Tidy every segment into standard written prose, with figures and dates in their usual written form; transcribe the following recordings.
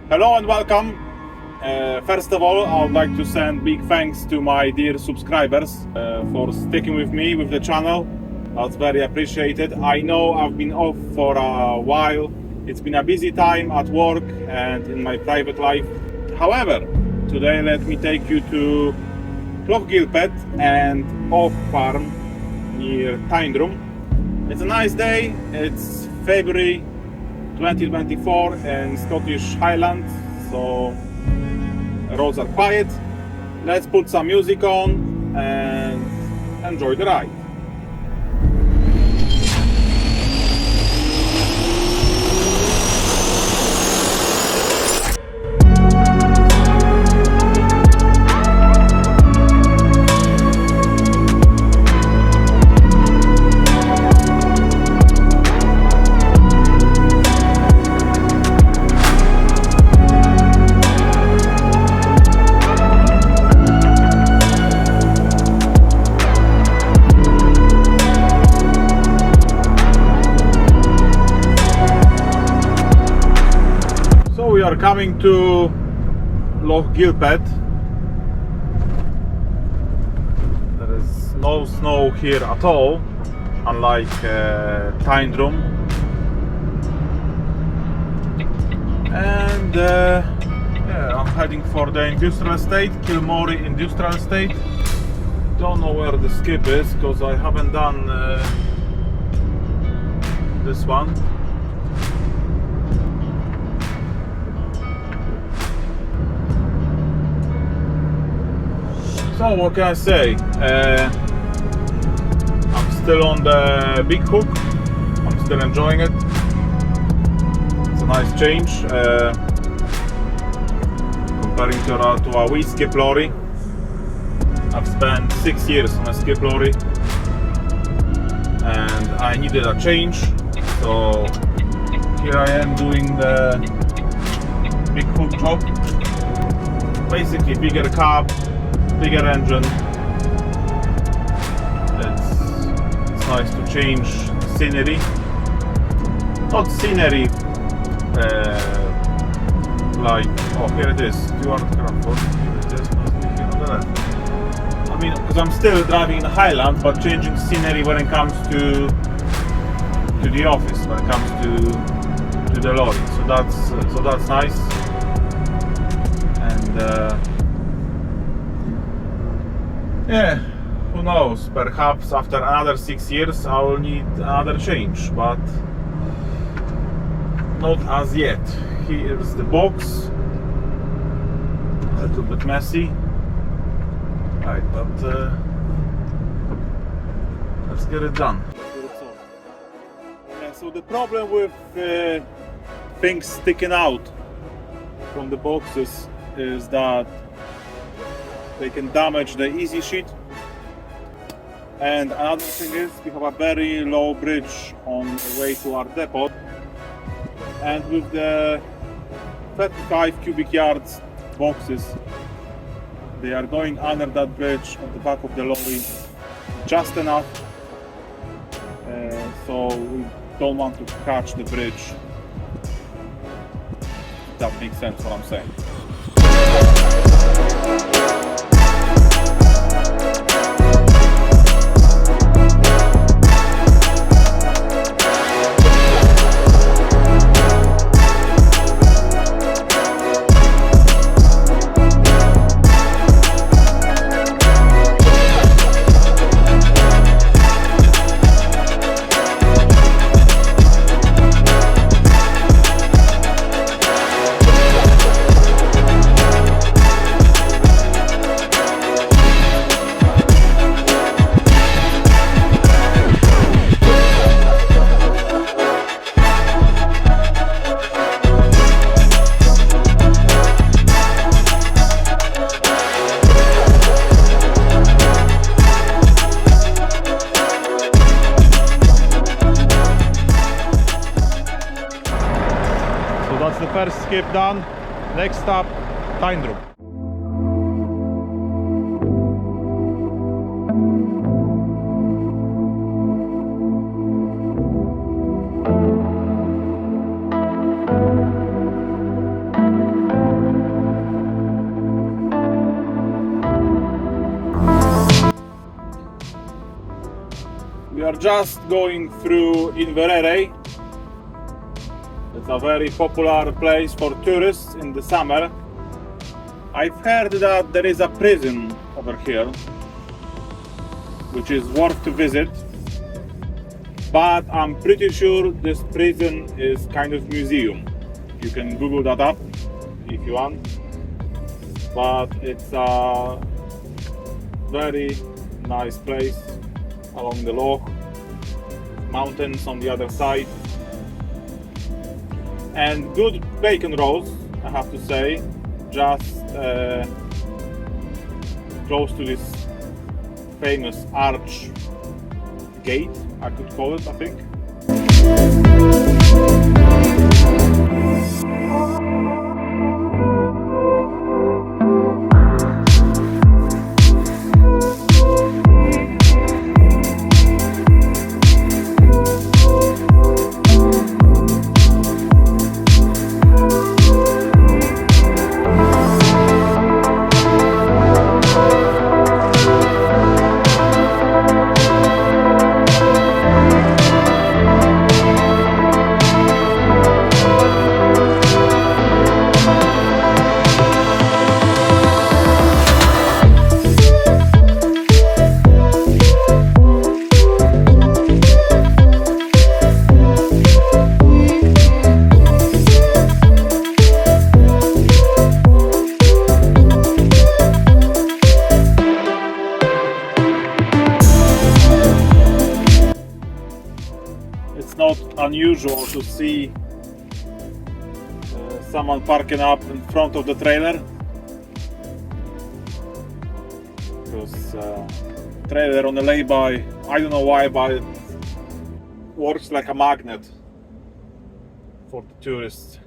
Hello and welcome. First of all, I would like to send big thanks to my dear subscribers for sticking with me with the channel. That's very appreciated. I know I've been off for a while. It's been a busy time at work and in my private life. However, today let me take you to Lochgilpead and off farm near Tyndrum. It's a nice day. It's February 2024 in Scottish Highlands, so roads are quiet. Let's put some music on and enjoy the ride. We are coming to Lochgilpead. There is no snow here at all, unlike Tyndrum. And yeah, I'm heading for the industrial estate, Inveraray Industrial Estate. Don't know where the skip is because I haven't done this one. So what can I say? I'm still on the big hook. I'm still enjoying it. It's a nice change comparing to a wee skip lorry. I've spent 6 years on a skip lorry and I needed a change. So here I am doing the big hook job. Basically bigger cab, bigger engine. It's nice to change scenery. Not scenery like, oh here it is, Stuart Crawford. This must be here on the left. I mean, because I'm still driving in the Highlands, but changing scenery when it comes to the office, when it comes to the lorry. So that's nice. And yeah, who knows, perhaps after another 6 years I will need another change, but not as yet. Here's the box, a little bit messy, right, but let's get it done. Yeah, so the problem with things sticking out from the boxes is that they can damage the easy sheet. And another thing is we have a very low bridge on the way to our depot, and with the 35 cubic yards boxes, they are going under that bridge on the back of the lorry just enough, so we don't want to catch the bridge. If that makes sense what I'm saying. That's the first skip done. Next stop, Tyndrum. are just going through Inveraray. It's a very popular place for tourists in the summer. I've heard that there is a prison over here, which is worth to visit. But I'm pretty sure this prison is kind of museum. You can Google that up if you want. But it's a very nice place along the loch, mountains on the other side, and good bacon rolls, I have to say, just close to this famous arch gate, I could call it, I think. It's not unusual to see someone parking up in front of the trailer, because trailer on the lay-by, I don't know why, but it works like a magnet for the tourists.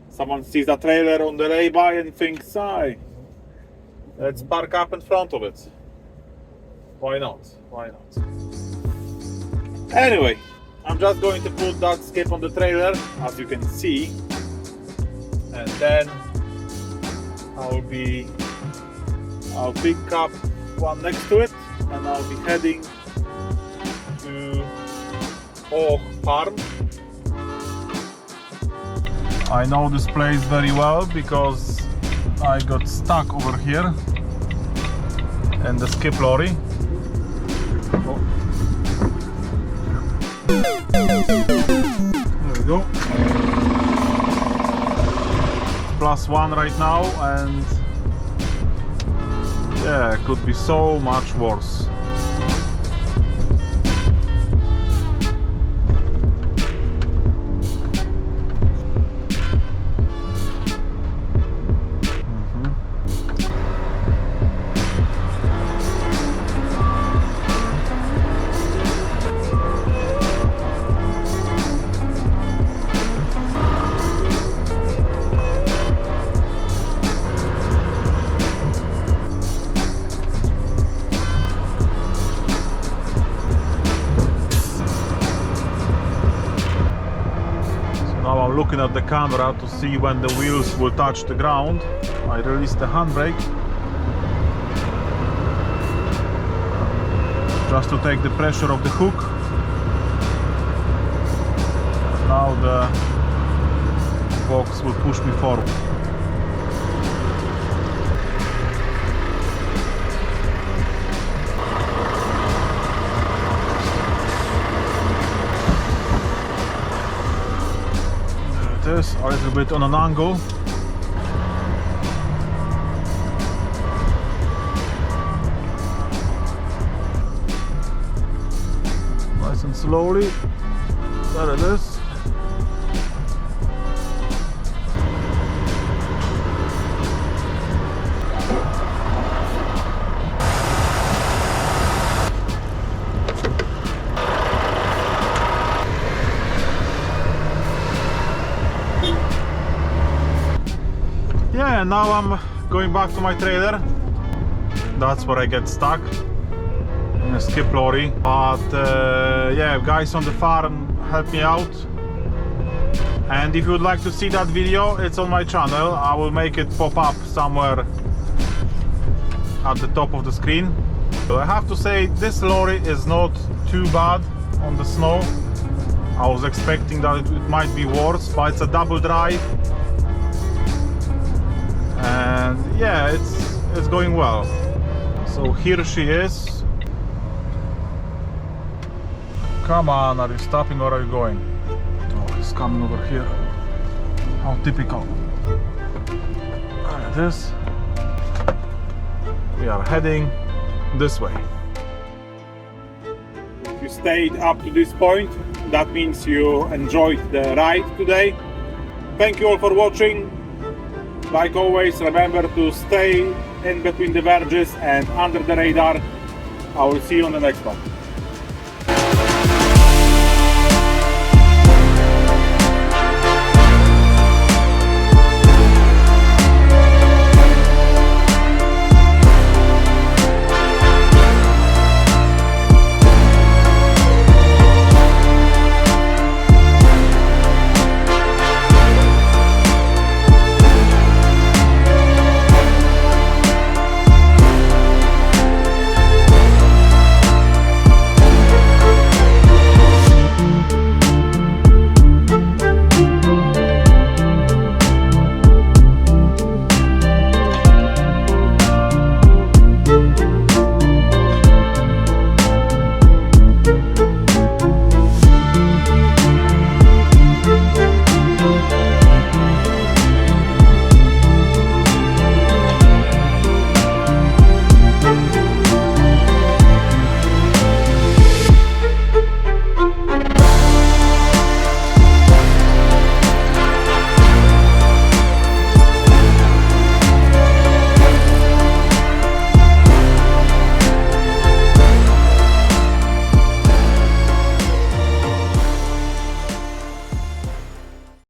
Someone sees a trailer on the lay-by and thinks, "Hi, let's park up in front of it." Why not? Why not? Anyway, I'm just going to put that skip on the trailer, as you can see, and then I'll pick up one next to it, and I'll be heading to Oak Farm. I know this place very well because I got stuck over here and the skip lorry. Oh. There we go. +1 right now, and yeah, it could be so much worse. Looking at the camera to see when the wheels will touch the ground. I release the handbrake just to take the pressure of the hook. Now the box will push me forward. A little bit on an angle. Nice and slowly. There it is. Yeah, now I'm going back to my trailer. That's where I get stuck in a skip lorry. But yeah, guys on the farm helped me out. And if you would like to see that video, it's on my channel. I will make it pop up somewhere at the top of the screen. So I have to say this lorry is not too bad on the snow. I was expecting that it might be worse, but it's a double drive. And yeah, it's going well. So here she is. Come on, are you stopping or are you going? Oh, he's coming over here. How typical. Like this. We are heading this way. If you stayed up to this point, that means you enjoyed the ride today. Thank you all for watching. Like always, remember to stay in between the verges and under the radar. I will see you on the next one.